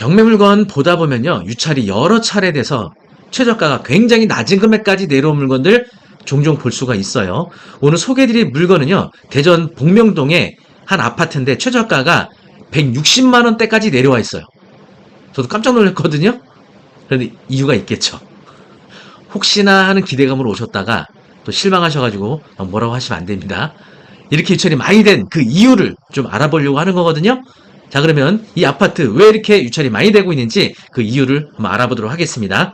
경매 물건 보다 보면요, 유찰이 여러 차례 돼서 최저가가 굉장히 낮은 금액까지 내려온 물건들 종종 볼 수가 있어요. 오늘 소개해드릴 물건은요, 대전 복명동의 한 아파트인데 최저가가 160만 원대까지 내려와 있어요. 저도 깜짝 놀랐거든요. 그런데 이유가 있겠죠. 혹시나 하는 기대감으로 오셨다가 또 실망하셔가지고 뭐라고 하시면 안 됩니다. 이렇게 유찰이 많이 된 그 이유를 좀 알아보려고 하는 거거든요. 자, 그러면 이 아파트 왜 이렇게 유찰이 많이 되고 있는지 그 이유를 한번 알아보도록 하겠습니다.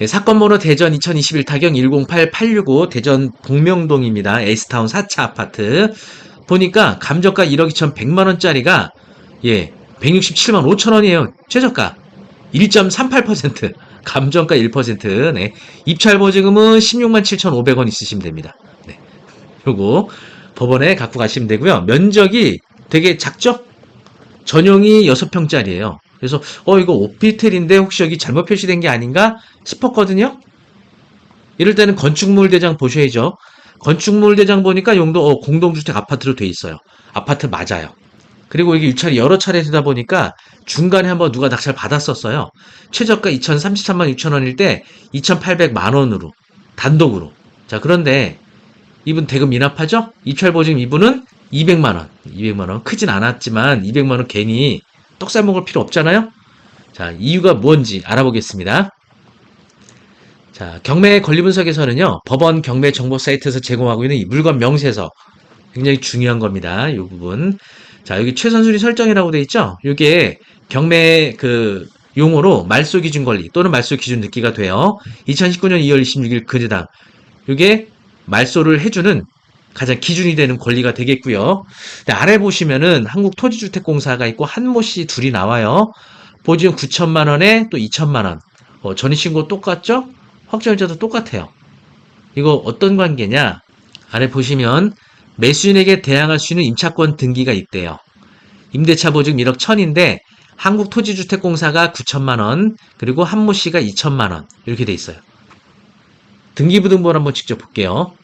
예, 사건 번호 대전 2021 타경 108865 대전 복명동입니다. 에이스타운 4차 아파트. 보니까 감정가 1억 2,100만 원짜리가 167만 5천 원이에요. 최저가 1.38%, 감정가 1%. 네. 입찰 보증금은 16만 7,500원 있으시면 됩니다. 네. 요거 법원에 갖고 가시면 되고요. 면적이 되게 작죠? 전용이 6평짜리예요. 그래서 이거 오피텔인데 혹시 여기 잘못 표시된 게 아닌가 싶었거든요. 이럴 때는 건축물 대장 보셔야죠. 건축물 대장 보니까 용도 공동주택 아파트로 돼 있어요. 아파트 맞아요. 그리고 이게 유찰이 여러 차례 되다 보니까 중간에 한번 누가 낙찰 받았었어요. 최저가 2,033만 6천 원일 때 2,800만 원으로 단독으로. 자, 그런데 이분 대금 미납하죠? 입찰 보증 이분은 200만 원. 200만 원 크진 않았지만 200만 원 괜히 떡살 먹을 필요 없잖아요. 자, 이유가 뭔지 알아보겠습니다. 자, 경매 권리 분석에서는요, 법원 경매 정보 사이트에서 제공하고 있는 이 물건 명세서 굉장히 중요한 겁니다. 이 부분. 자, 여기 최선순위 설정이라고 되어 있죠? 이게 경매 용어로 말소 기준 권리 또는 말소 기준 듣기가 돼요. 2019년 2월 26일 그제당. 이게 말소를 해주는 가장 기준이 되는 권리가 되겠고요. 아래 보시면은 한국토지주택공사가 있고 한모씨 둘이 나와요. 보증 9천만 원에 또 2천만 원. 전입신고 똑같죠? 확정일자도 똑같아요. 이거 어떤 관계냐? 아래 보시면 매수인에게 대항할 수 있는 임차권 등기가 있대요. 임대차 보증 1억 1천인데 한국토지주택공사가 9천만 원, 그리고 한모씨가 2천만 원 이렇게 돼 있어요. 등기부등본 한번 직접 볼게요.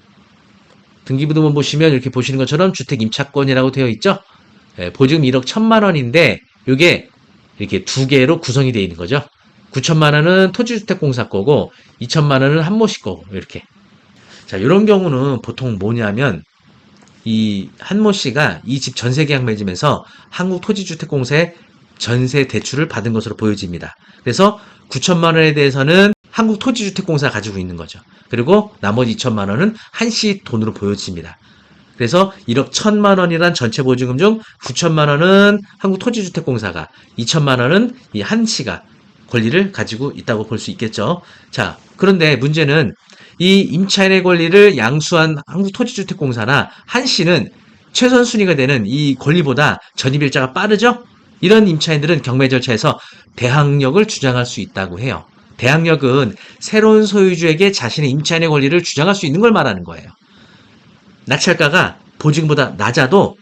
등기부등본 보시면 이렇게 보시는 것처럼 주택 임차권이라고 되어 있죠. 보증 1억 1천만 원인데 이게 이렇게 두 개로 구성이 되어 있는 거죠. 9천만 원은 토지주택공사 거고 2천만 원은 한모씨 거고 이렇게. 자, 이런 경우는 보통 뭐냐면 이 한모씨가 이 집 전세 계약 맺으면서 한국토지주택공사에 전세 대출을 받은 것으로 보여집니다. 그래서 9천만 원에 대해서는 한국토지주택공사가 가지고 있는 거죠. 그리고 나머지 2천만 원은 한씨 돈으로 보여집니다. 그래서 1억 1천만 원이란 전체 보증금 중 9천만 원은 한국토지주택공사가, 2천만 원은 이 한씨가 권리를 가지고 있다고 볼 수 있겠죠. 자, 그런데 문제는 이 임차인의 권리를 양수한 한국토지주택공사나 한씨는 최선 순위가 되는 이 권리보다 전입일자가 빠르죠? 이런 임차인들은 경매 절차에서 대항력을 주장할 수 있다고 해요. 대항력은 새로운 소유주에게 자신의 임차인의 권리를 주장할 수 있는 걸 말하는 거예요. 낙찰가가 보증금보다 낮아도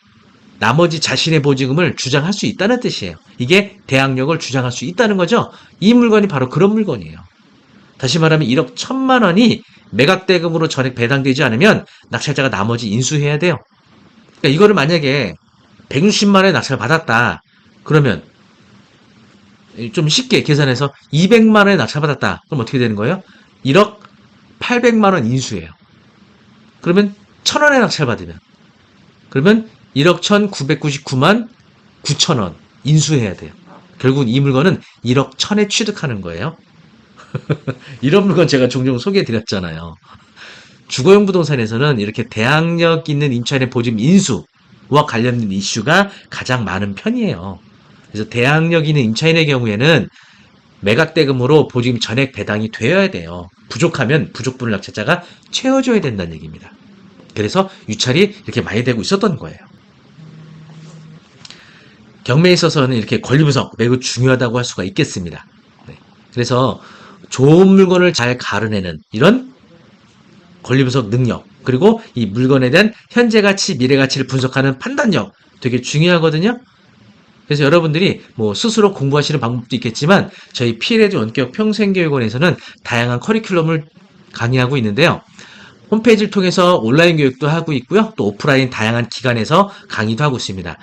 나머지 자신의 보증금을 주장할 수 있다는 뜻이에요. 이게 대항력을 주장할 수 있다는 거죠. 이 물건이 바로 그런 물건이에요. 다시 말하면 1억 1천만 원이 매각대금으로 전액 배당되지 않으면 낙찰자가 나머지 인수해야 돼요. 그러니까 이거를 만약에 160만 원에 낙찰 받았다. 그러면 좀 쉽게 계산해서 200만 원에 낙찰받았다. 그럼 어떻게 되는 거예요? 1억 800만 원 인수예요. 그러면 1,000원에 낙찰받으면 그러면 1억 1,999만 9천 원 인수해야 돼요. 결국 이 물건은 1억 1,000에 취득하는 거예요. 이런 물건 제가 종종 소개해드렸잖아요. 주거용 부동산에서는 이렇게 대항력 있는 임차인의 보증 인수와 관련된 이슈가 가장 많은 편이에요. 그래서 대항력 있는 임차인의 경우에는 매각대금으로 보증금 전액 배당이 되어야 돼요. 부족하면 부족분을 낙찰자가 채워줘야 된다는 얘기입니다. 그래서 유찰이 이렇게 많이 되고 있었던 거예요. 경매에 있어서는 이렇게 권리 분석 매우 중요하다고 할 수가 있겠습니다. 네. 그래서 좋은 물건을 잘 가르내는 이런 권리 분석 능력, 그리고 이 물건에 대한 현재 가치, 미래 가치를 분석하는 판단력 되게 중요하거든요. 그래서 여러분들이 뭐 스스로 공부하시는 방법도 있겠지만 저희 피해레드 원격 평생교육원에서는 다양한 커리큘럼을 강의하고 있는데요. 홈페이지를 통해서 온라인 교육도 하고 있고요. 또 오프라인 다양한 기관에서 강의도 하고 있습니다.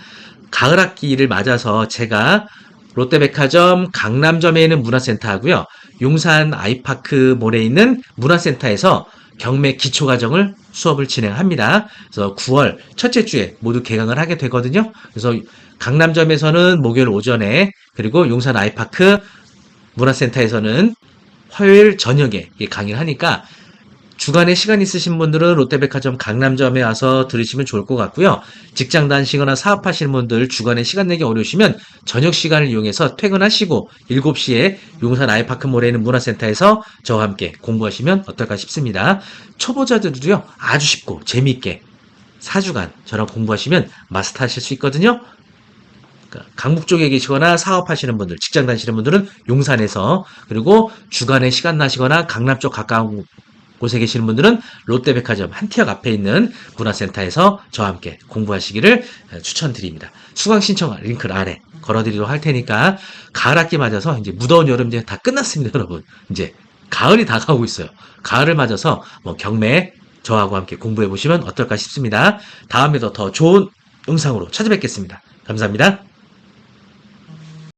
가을 학기를 맞아서 제가 롯데백화점 강남점에 있는 문화센터 하고요. 용산 아이파크몰에 있는 문화센터에서 경매 기초과정을 수업을 진행합니다. 그래서 9월 첫째 주에 모두 개강을 하게 되거든요. 그래서 강남점에서는 목요일 오전에 그리고 용산 아이파크 문화센터에서는 화요일 저녁에 강의를 하니까 주간에 시간 있으신 분들은 롯데백화점 강남점에 와서 들으시면 좋을 것 같고요. 직장 다니시거나 사업하시는 분들 주간에 시간 내기 어려우시면 저녁 시간을 이용해서 퇴근하시고 7시에 용산 아이파크몰에 있는 문화센터에서 저와 함께 공부하시면 어떨까 싶습니다. 초보자들도요. 아주 쉽고 재미있게 4주간 저랑 공부하시면 마스터하실 수 있거든요. 그러니까 강북 쪽에 계시거나 사업하시는 분들, 직장 다니시는 분들은 용산에서, 그리고 주간에 시간 나시거나 강남 쪽 가까운 곳에 계시는 분들은 롯데백화점 한 티역 앞에 있는 문화센터에서 저와 함께 공부하시기를 추천드립니다. 수강 신청 링크를 아래 걸어드리도록 할 테니까, 가을 학기 맞아서 이제 무더운 여름 이제 다 끝났습니다, 여러분. 이제 가을이 다가오고 있어요. 가을을 맞아서 뭐 경매 저하고 함께 공부해 보시면 어떨까 싶습니다. 다음에도 더 좋은 영상으로 찾아뵙겠습니다. 감사합니다.